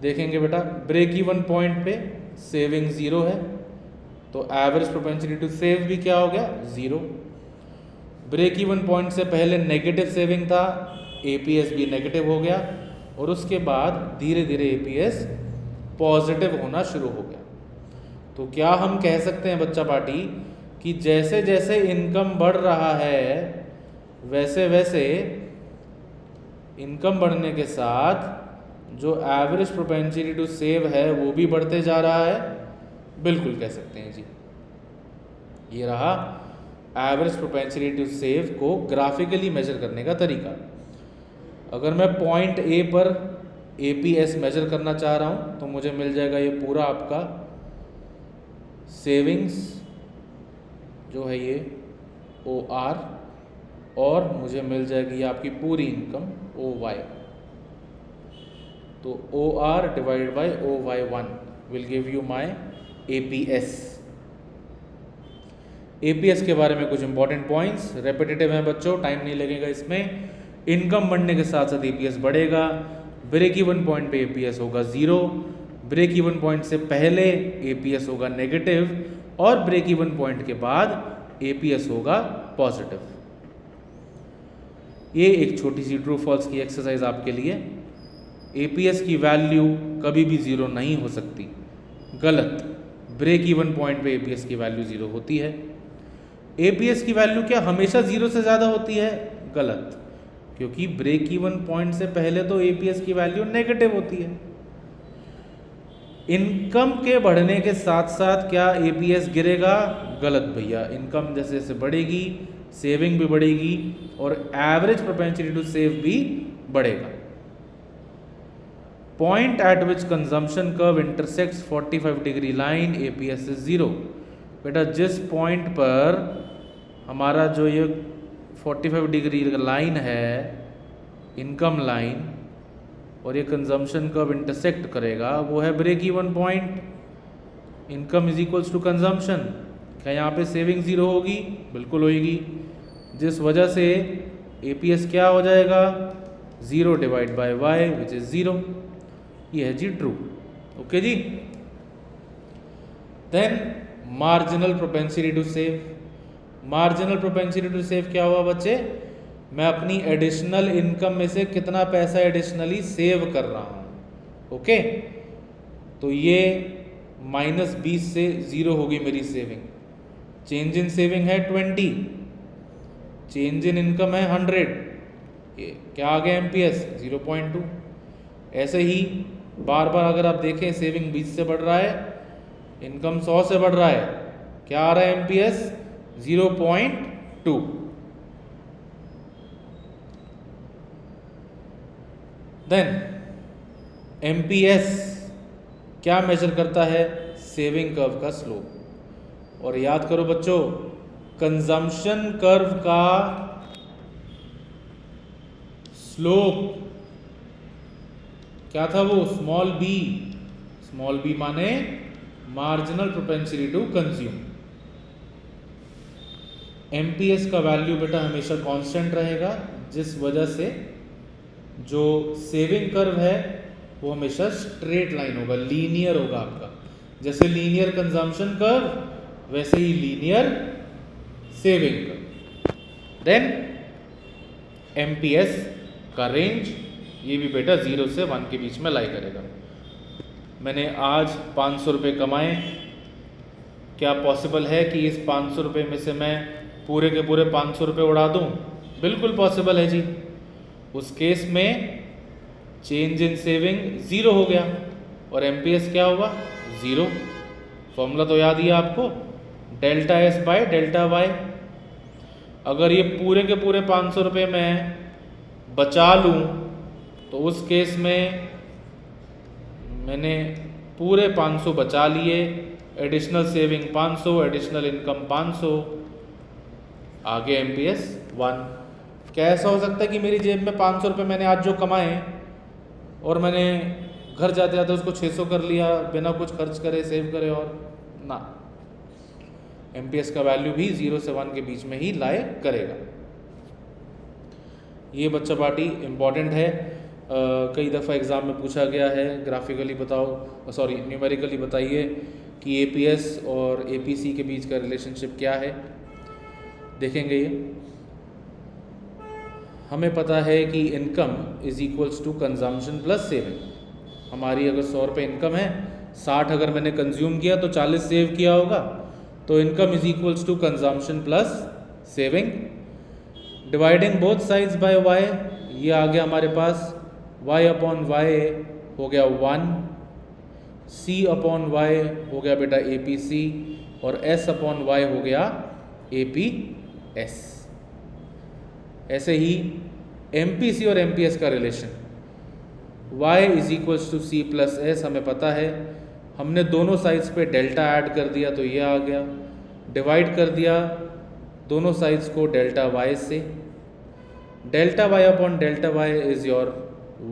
देखेंगे बेटा, ब्रेक इवन पॉइंट पे सेविंग 0 है तो एवरेज प्रोपेंसिटी टू सेव भी क्या हो गया 0। ब्रेक इवन पॉइंट से पहले नेगेटिव सेविंग था, एपीएस भी नेगेटिव हो गया और उसके बाद धीरे धीरे एपीएस पॉजिटिव होना शुरू हो गया। तो क्या हम कह सकते हैं बच्चा पार्टी कि जैसे जैसे इनकम बढ़ रहा है वैसे वैसे इनकम बढ़ने के साथ जो एवरेज प्रोपेंसिटी टू सेव है वो भी बढ़ते जा रहा है, बिल्कुल कह सकते हैं जी। ये रहा एवरेज प्रोपेंसिटी टू सेव को ग्राफिकली मेजर करने का तरीका। अगर मैं पॉइंट ए पर APS मेजर करना चाह रहा हूँ तो मुझे मिल जाएगा ये पूरा आपका सेविंग्स जो है ये OR, और मुझे मिल जाएगी आपकी पूरी इनकम OY। तो OR divide by OY1 will give you my APS। APS के बारे में कुछ इंपॉर्टेंट पॉइंट्स रेपिटेटिव हैं बच्चों, टाइम नहीं लगेगा इसमें। इनकम बढ़ने के साथ साथ APS बढ़ेगा। ब्रेक इवन पॉइंट पे APS होगा 0, ब्रेक इवन पॉइंट से पहले APS होगा नेगेटिव, और ब्रेक इवन पॉइंट के बाद APS होगा पॉजिटिव। ये एक छोटी सी ट्रू फॉल्स की एक्सरसाइज आपके लिए। APS की वैल्यू कभी भी 0 नहीं हो सकती, गलत। ब्रेक इवन पॉइंट पे APS की वैल्यू 0 होती है। APS की वैल्यू क्या हमेशा 0 से ज़्यादा होती है? गलत, क्योंकि ब्रेक इवन पॉइंट से पहले तो APS की वैल्यू नेगेटिव होती है। इनकम के बढ़ने के साथ साथ क्या APS गिरेगा? गलत भैया, इनकम जैसे जैसे बढ़ेगी सेविंग भी बढ़ेगी और एवरेज प्रोपेंसिटी टू सेव भी बढ़ेगा। Point at which consumption curve intersects 45 degree line APS is 0। बेटा जिस पॉइंट पर हमारा जो ये 45 डिग्री लाइन है, इनकम लाइन, और ये कंजम्पशन कर्व इंटरसेक्ट करेगा वो है break even point. Income is equals to consumption. क्या यहाँ पे सेविंग 0 होगी? बिल्कुल होगी, जिस वजह से APS क्या हो जाएगा? 0 divide by Y which is 0। ये है जी ट्रू। ओके जी। Then marginal propensity to save. Marginal propensity to save क्या हुआ बच्चे? मैं अपनी एडिशनल इनकम में से कितना पैसा एडिशनली सेव कर रहा हूँ। ओके, तो ये -20 से 0 होगी मेरी सेविंग। चेंज इन सेविंग है 20, चेंज इन इनकम है 100। ये क्या आ गया MPS? 0.2। ऐसे ही बार बार अगर आप देखें सेविंग 20 से बढ़ रहा है, इनकम 100 से बढ़ रहा है, क्या आ रहा है MPS? 0.2। देन MPS क्या मेजर करता है? सेविंग कर्व का स्लोप। और याद करो बच्चों, कंजम्पशन कर्व का स्लोप क्या था? वो स्मॉल b। स्मॉल b माने marginal propensity to consume. MPS का वैल्यू बेटा हमेशा कांस्टेंट रहेगा, जिस वजह से जो सेविंग कर्व है वो हमेशा स्ट्रेट लाइन होगा, लीनियर होगा आपका। जैसे लीनियर कंजम्पशन कर्व वैसे ही linear saving curve. Then MPS का रेंज ये भी बेटा 0 से 1 के बीच में लाई करेगा। मैंने आज 500 रुपये कमाए, क्या पॉसिबल है कि इस 500 रुपये में से मैं पूरे के पूरे 500 रुपये उड़ा दूँ? बिल्कुल पॉसिबल है जी। उस केस में चेंज इन सेविंग 0 हो गया और MPS क्या होगा? 0। फॉर्मूला तो याद ही है आपको, delta S by delta Y। अगर ये पूरे के पूरे 500 रुपये में बचा लूँ तो उस केस में मैंने पूरे 500 बचा लिए, एडिशनल सेविंग 500, एडिशनल इनकम 500, आगे MPS 1। क्या ऐसा हो सकता है कि मेरी जेब में 500 रुपये मैंने आज जो कमाए और मैंने घर जाते जाते उसको 600 कर लिया बिना कुछ खर्च करे, सेव करे? और ना, MPS का वैल्यू भी 0 से 1 के बीच में ही लाए करेगा। ये बच्चा पार्टी इम्पॉर्टेंट है। कई दफ़ा एग्ज़ाम में पूछा गया है, ग्राफिकली बताओ, सॉरी न्यूमेरिकली बताइए कि APS और APC के बीच का रिलेशनशिप क्या है। देखेंगे ये, हमें पता है कि income is equals to consumption plus saving. हमारी अगर 100 रुपये इनकम है, 60 अगर मैंने कंज्यूम किया तो 40 सेव किया होगा, तो income is equals to consumption plus saving. Dividing both sides by y, ये आ गया हमारे पास y अपॉन वाई हो गया 1, c अपॉन वाई हो गया बेटा APC, और s अपॉन वाई हो गया APS। ऐसे ही MPC और MPS का relation y is equals to c plus s, हमें पता है, हमने दोनों साइड्स पे डेल्टा ऐड कर दिया तो ये आ गया, डिवाइड कर दिया दोनों साइड्स को डेल्टा y से, delta y upon delta y is your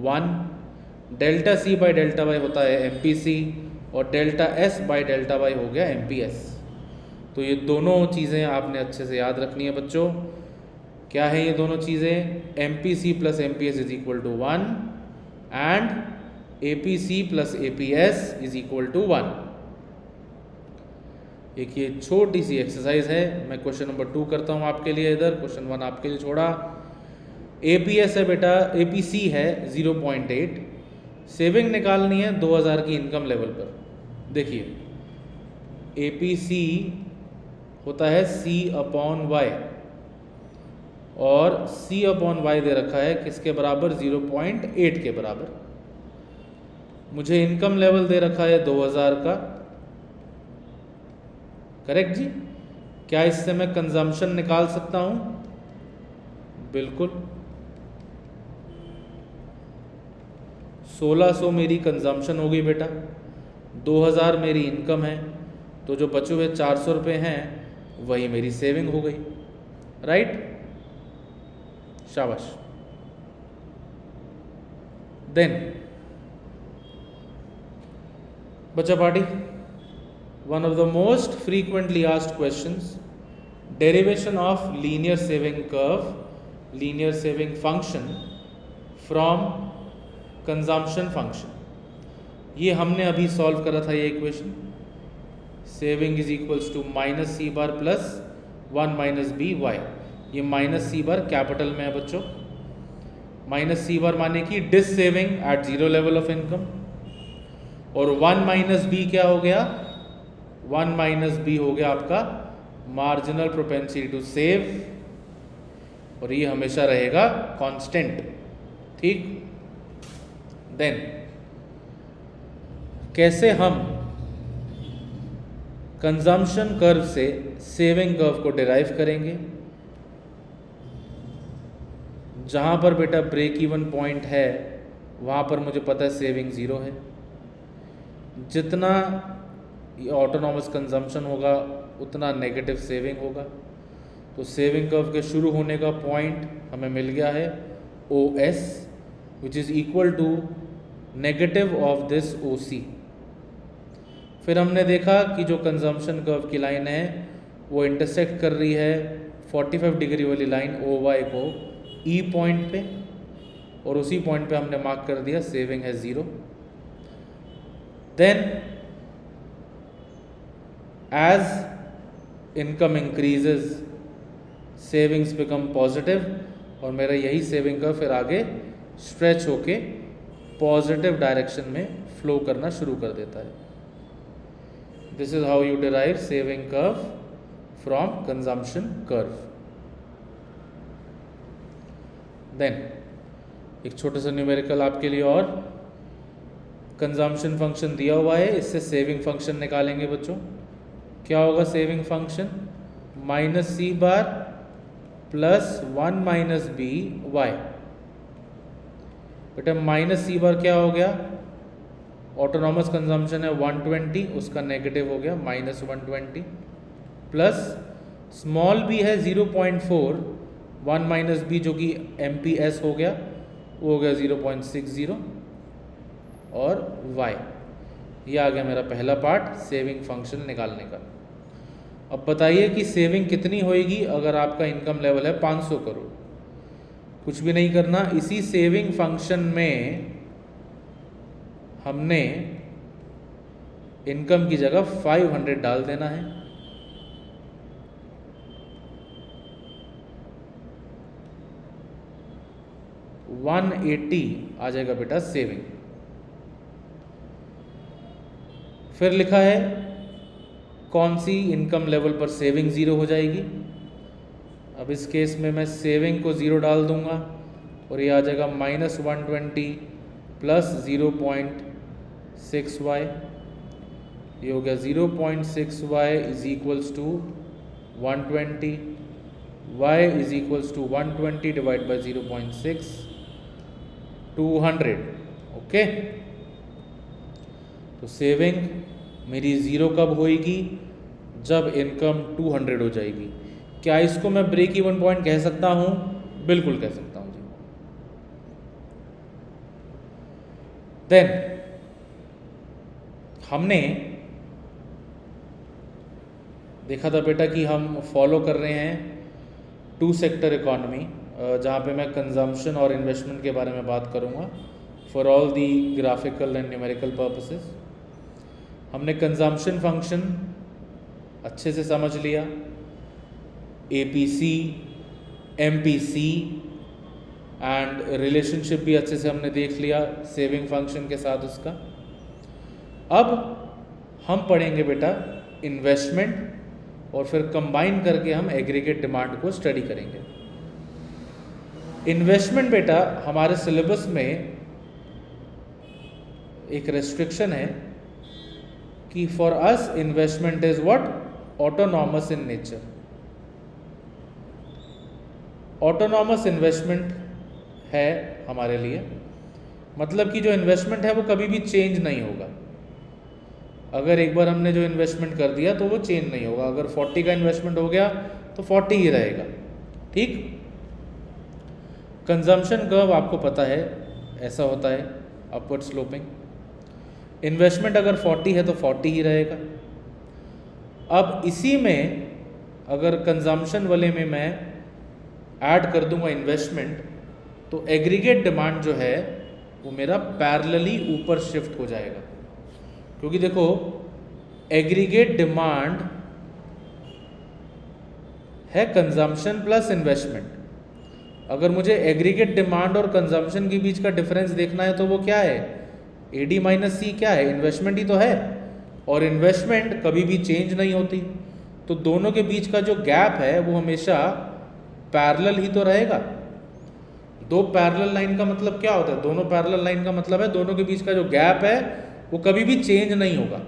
1, delta c by delta y होता है MPC, और delta s by delta y हो गया MPS। तो ये दोनों चीज़ें आपने अच्छे से याद रखनी है बच्चों। क्या है ये दोनों चीज़ें? MPC plus MPS is equal to 1 and APC plus APS is equal to 1। एक ये छोटी सी एक्सरसाइज है, मैं क्वेश्चन नंबर 2 करता हूँ आपके लिए, इधर क्वेश्चन 1 आपके लिए छोड़ा। APS है बेटा, APC है 0.8, सेविंग निकालनी है 2000 की इनकम लेवल पर। देखिए APC होता है C अपॉन वाई, और C अपॉन वाई दे रखा है किसके बराबर? 0.8 के बराबर। मुझे इनकम लेवल दे रखा है 2000 का, करेक्ट जी? क्या इससे मैं कंजम्पशन निकाल सकता हूं? बिल्कुल। 1600 मेरी कंजम्पशन हो गई बेटा, 2000 मेरी इनकम है, तो जो बचे हुए 400 रुपये हैं वही मेरी सेविंग हो गई, राइट? शाबाश। देन बच्चा party, one of the most frequently asked questions, derivation of linear saving curve, linear saving function from consumption function। ये हमने अभी सॉल्व करा था ये equation, saving is equals to minus c bar plus 1 minus b y. ये माइनस सी बार कैपिटल में है बच्चों, माइनस सी बार माने कि dissaving at zero level of income, और 1 माइनस बी क्या हो गया? 1 माइनस बी हो गया आपका मार्जिनल प्रोपेंसिटी टू सेव, और ये हमेशा रहेगा कांस्टेंट, ठीक? देन कैसे हम कंजम्पशन कर्व से सेविंग कर्व को डिराइव करेंगे? जहां पर बेटा ब्रेक इवन पॉइंट है वहां पर मुझे पता है सेविंग 0 है, जितना ऑटोनॉमस कंजम्पशन होगा उतना नेगेटिव सेविंग होगा। तो सेविंग कर्व के शुरू होने का पॉइंट हमें मिल गया है OS, which is equal to negative of this OC। फिर हमने देखा कि जो कंजम्पशन कर्व की लाइन है वो इंटरसेक्ट कर रही है 45 डिग्री वाली लाइन OY को E पॉइंट पे, और उसी पॉइंट पे हमने मार्क कर दिया सेविंग है 0। Then as income increases savings become positive, और मेरा यही सेविंग कर्व फिर आगे स्ट्रेच होके पॉजिटिव डायरेक्शन में फ्लो करना शुरू कर देता है। This is how you derive saving curve from consumption curve. Then एक छोटा सा न्यूमेरिकल आपके लिए और, कंजम्पशन फंक्शन दिया हुआ है, इससे सेविंग फंक्शन निकालेंगे बच्चों। क्या होगा saving function? Minus c bar plus 1 minus b Y. बेटा माइनस सी बार क्या हो गया? ऑटोनॉमस कंजम्पशन है 120, उसका नेगेटिव हो गया माइनस 120, प्लस स्मॉल बी है 0.4, 1 माइनस बी जो कि MPS हो गया, वो हो गया 0.60, और y। ये आ गया मेरा पहला पार्ट सेविंग फंक्शन निकालने का। अब बताइए कि सेविंग कितनी होएगी अगर आपका इनकम लेवल है 500 करोड़? कुछ भी नहीं करना, इसी सेविंग फंक्शन में हमने इनकम की जगह 500 डाल देना है। $180 आ जाएगा बेटा सेविंग। फिर लिखा है कौन सी इनकम लेवल पर सेविंग 0 हो जाएगी? अब इस केस में मैं सेविंग को 0 डाल दूंगा और ये आ जाएगा -120 प्लस 0.6y, ये हो गया 0.6y is equals to 120, y is equals to 120 divide by 0.6, 200। Okay, तो सेविंग मेरी 0 कब होएगी? जब इनकम 200 हो जाएगी। क्या इसको मैं ब्रेक इवन पॉइंट कह सकता हूं? बिल्कुल कह सकता हूं जी। देन हमने देखा था बेटा कि हम फॉलो कर रहे हैं 2 सेक्टर इकोनॉमी, जहाँ पे मैं कंजम्पशन और इन्वेस्टमेंट के बारे में बात करूँगा for all the graphical and numerical purposes. हमने कंजम्पशन फंक्शन अच्छे से समझ लिया, एपीसी, एमपीसी एंड रिलेशनशिप भी अच्छे से हमने देख लिया सेविंग फंक्शन के साथ उसका। अब हम पढ़ेंगे बेटा इन्वेस्टमेंट और फिर कंबाइन करके हम एग्रीगेट डिमांड को स्टडी करेंगे। इन्वेस्टमेंट बेटा हमारे सिलेबस में एक रेस्ट्रिक्शन है कि for us investment is what? Autonomous in nature. Autonomous investment है हमारे लिए, मतलब कि जो इन्वेस्टमेंट है वो कभी भी चेंज नहीं होगा। अगर एक बार हमने जो इन्वेस्टमेंट कर दिया तो वो चेंज नहीं होगा। अगर 40 का इन्वेस्टमेंट हो गया तो 40 ही रहेगा। ठीक, कंजम्पशन कर्व आपको पता है ऐसा होता है, अपवर्ड स्लोपिंग। इन्वेस्टमेंट अगर 40 है तो 40 ही रहेगा। अब इसी में अगर कंजम्पशन वाले में मैं ऐड कर दूंगा इन्वेस्टमेंट, तो एग्रीगेट डिमांड जो है वो मेरा पैरेलली ऊपर शिफ्ट हो जाएगा। क्योंकि देखो एग्रीगेट डिमांड है कंजम्पशन प्लस इन्वेस्टमेंट। अगर मुझे एग्रीगेट डिमांड और कंजम्पशन के बीच का डिफरेंस देखना है तो वो क्या है? AD माइनस C क्या है? इन्वेस्टमेंट ही तो है, और इन्वेस्टमेंट कभी भी चेंज नहीं होती, तो दोनों के बीच का जो गैप है वो हमेशा पैरेलल ही तो रहेगा। दो पैरेलल लाइन का मतलब क्या होता है? दोनों पैरेलल लाइन का मतलब है दोनों के बीच का जो गैप है वो कभी भी चेंज नहीं होगा।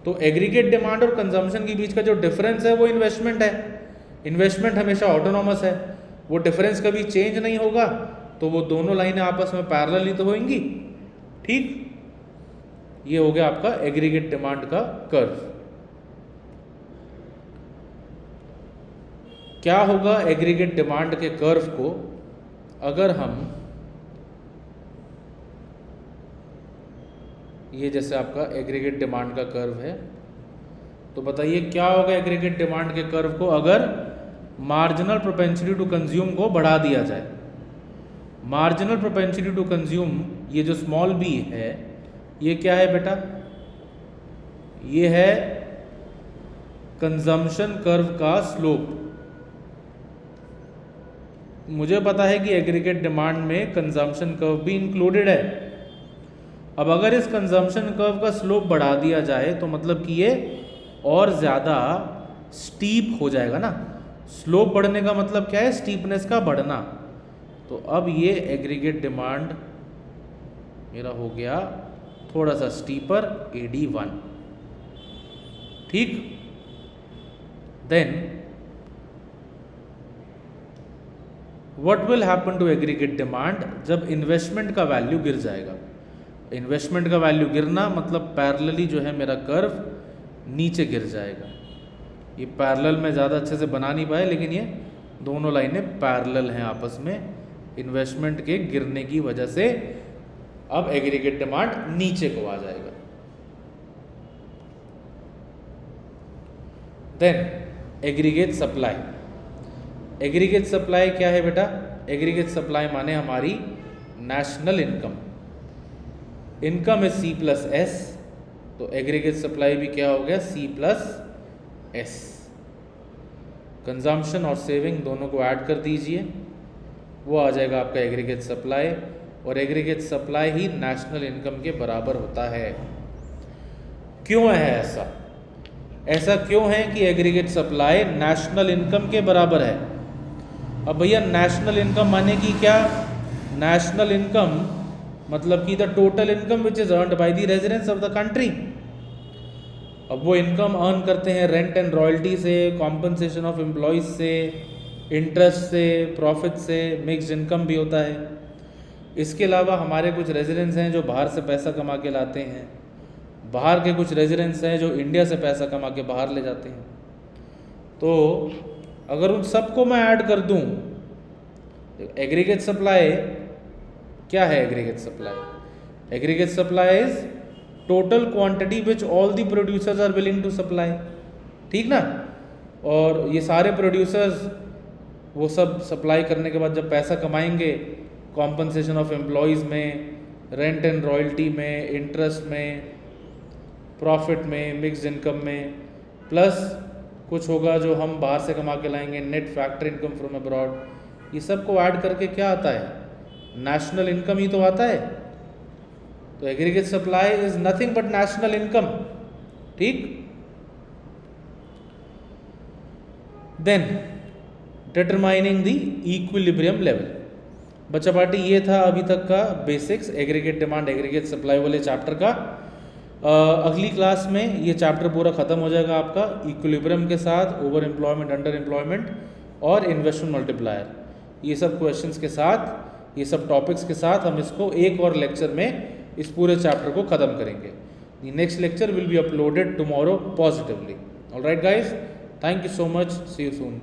तो एग्रीगेट डिमांड और कंजम्पशन के बीच का जो डिफरेंस है वो इन्वेस्टमेंट है। इन्वेस्टमेंट हमेशा ऑटोनॉमस है, वो डिफरेंस कभी चेंज नहीं होगा, तो वो दोनों लाइनें आपस में पैरेलल ही तो होंगी। ठीक, ये हो गया आपका एग्रीगेट डिमांड का कर्व। क्या होगा एग्रीगेट डिमांड के कर्व को अगर हम ये जैसे आपका एग्रीगेट डिमांड का कर्व है, तो बताइए क्या होगा एग्रीगेट डिमांड के कर्व को अगर मार्जिनल प्रोपेंसिटी टू कंज्यूम को बढ़ा दिया जाए। मार्जिनल प्रोपेंसिटी टू कंज्यूम, ये जो स्मॉल b है, ये क्या है बेटा? ये है कंजम्पशन कर्व का स्लोप। मुझे पता है कि एग्रीगेट डिमांड में कंजम्पशन कर्व भी इंक्लूडेड है। अब अगर इस कंजम्पशन कर्व का स्लोप बढ़ा दिया जाए तो मतलब कि ये और ज़्यादा स्टीप हो जाएगा ना। स्लोप बढ़ने का मतलब क्या है? स्टीपनेस का बढ़ना। तो अब ये एग्रीगेट डिमांड मेरा हो गया थोड़ा सा स्टीपर, AD1। ठीक, then what will happen to aggregate demand जब इन्वेस्टमेंट का वैल्यू गिर जाएगा। इन्वेस्टमेंट का वैल्यू गिरना मतलब पैरेलली जो है मेरा कर्व नीचे गिर जाएगा। ये पैरेलल में ज़्यादा अच्छे से बना नहीं पाए, लेकिन ये दोनों लाइनें पैरेलल हैं आपस में। इन्वेस्टमेंट के गिरने की वजह से अब एग्रीगेट डिमांड नीचे को आ जाएगा। Then aggregate supply. Aggregate supply क्या है बेटा? एग्रीगेट सप्लाई माने हमारी national income. Income is C plus S, तो एग्रीगेट सप्लाई भी क्या हो गया? C plus S। कंजम्पशन और सेविंग दोनों को ऐड कर दीजिए, वो आ जाएगा आपका एग्रीगेट सप्लाई। और एग्रीगेट सप्लाई ही नेशनल इनकम के बराबर होता है। क्यों है ऐसा? ऐसा क्यों है कि एग्रीगेट सप्लाई नेशनल इनकम के बराबर है? अब भैया नेशनल इनकम माने कि क्या? नेशनल इनकम मतलब कि the total income which is earned by the residents of the country. अब वो इनकम अर्न करते हैं रेंट एंड रॉयल्टी से, कॉम्पनसेशन ऑफ एम्प्लॉयज़ से, इंटरेस्ट से, प्रॉफिट से, मिक्स्ड इनकम भी होता है। इसके अलावा हमारे कुछ रेजिडेंट्स हैं जो बाहर से पैसा कमा के लाते हैं, बाहर के कुछ रेजिडेंट्स हैं जो इंडिया से पैसा कमा के बाहर ले जाते हैं। तो अगर उन सबको मैं ऐड कर दूं, एग्रीगेट सप्लाई क्या है? Aggregate supply, aggregate supply is total quantity which all the producers are willing to supply, ठीक ना। और ये सारे प्रोड्यूसर्स वो सब सप्लाई करने के बाद जब पैसा कमाएंगे, कॉम्पनसेशन ऑफ एम्प्लॉयज़ में, रेंट एंड रॉयल्टी में, इंटरेस्ट में, प्रॉफिट में, मिक्स्ड इनकम में, प्लस कुछ होगा जो हम बाहर से कमा के लाएंगे, net factor income from abroad, ये सब को ऐड करके क्या आता है? नेशनल इनकम ही तो आता है। तो aggregate supply is nothing but national income, ठीक। Then determining the equilibrium level. बच्चा पार्टी ये था अभी तक का basics aggregate demand aggregate supply वाले चैप्टर का। अगली क्लास में ये चैप्टर पूरा ख़त्म हो जाएगा आपका इक्विलिब्रियम के साथ, ओवर एम्प्लॉयमेंट, अंडर एम्प्लॉयमेंट और इन्वेस्टमेंट मल्टीप्लायर, ये सब क्वेश्चंस के साथ, ये सब टॉपिक्स के साथ हम इसको एक और लेक्चर में इस पूरे चैप्टर को ख़त्म करेंगे। The next lecture will be uploaded tomorrow positively. Alright guys, thank you so much, see you soon.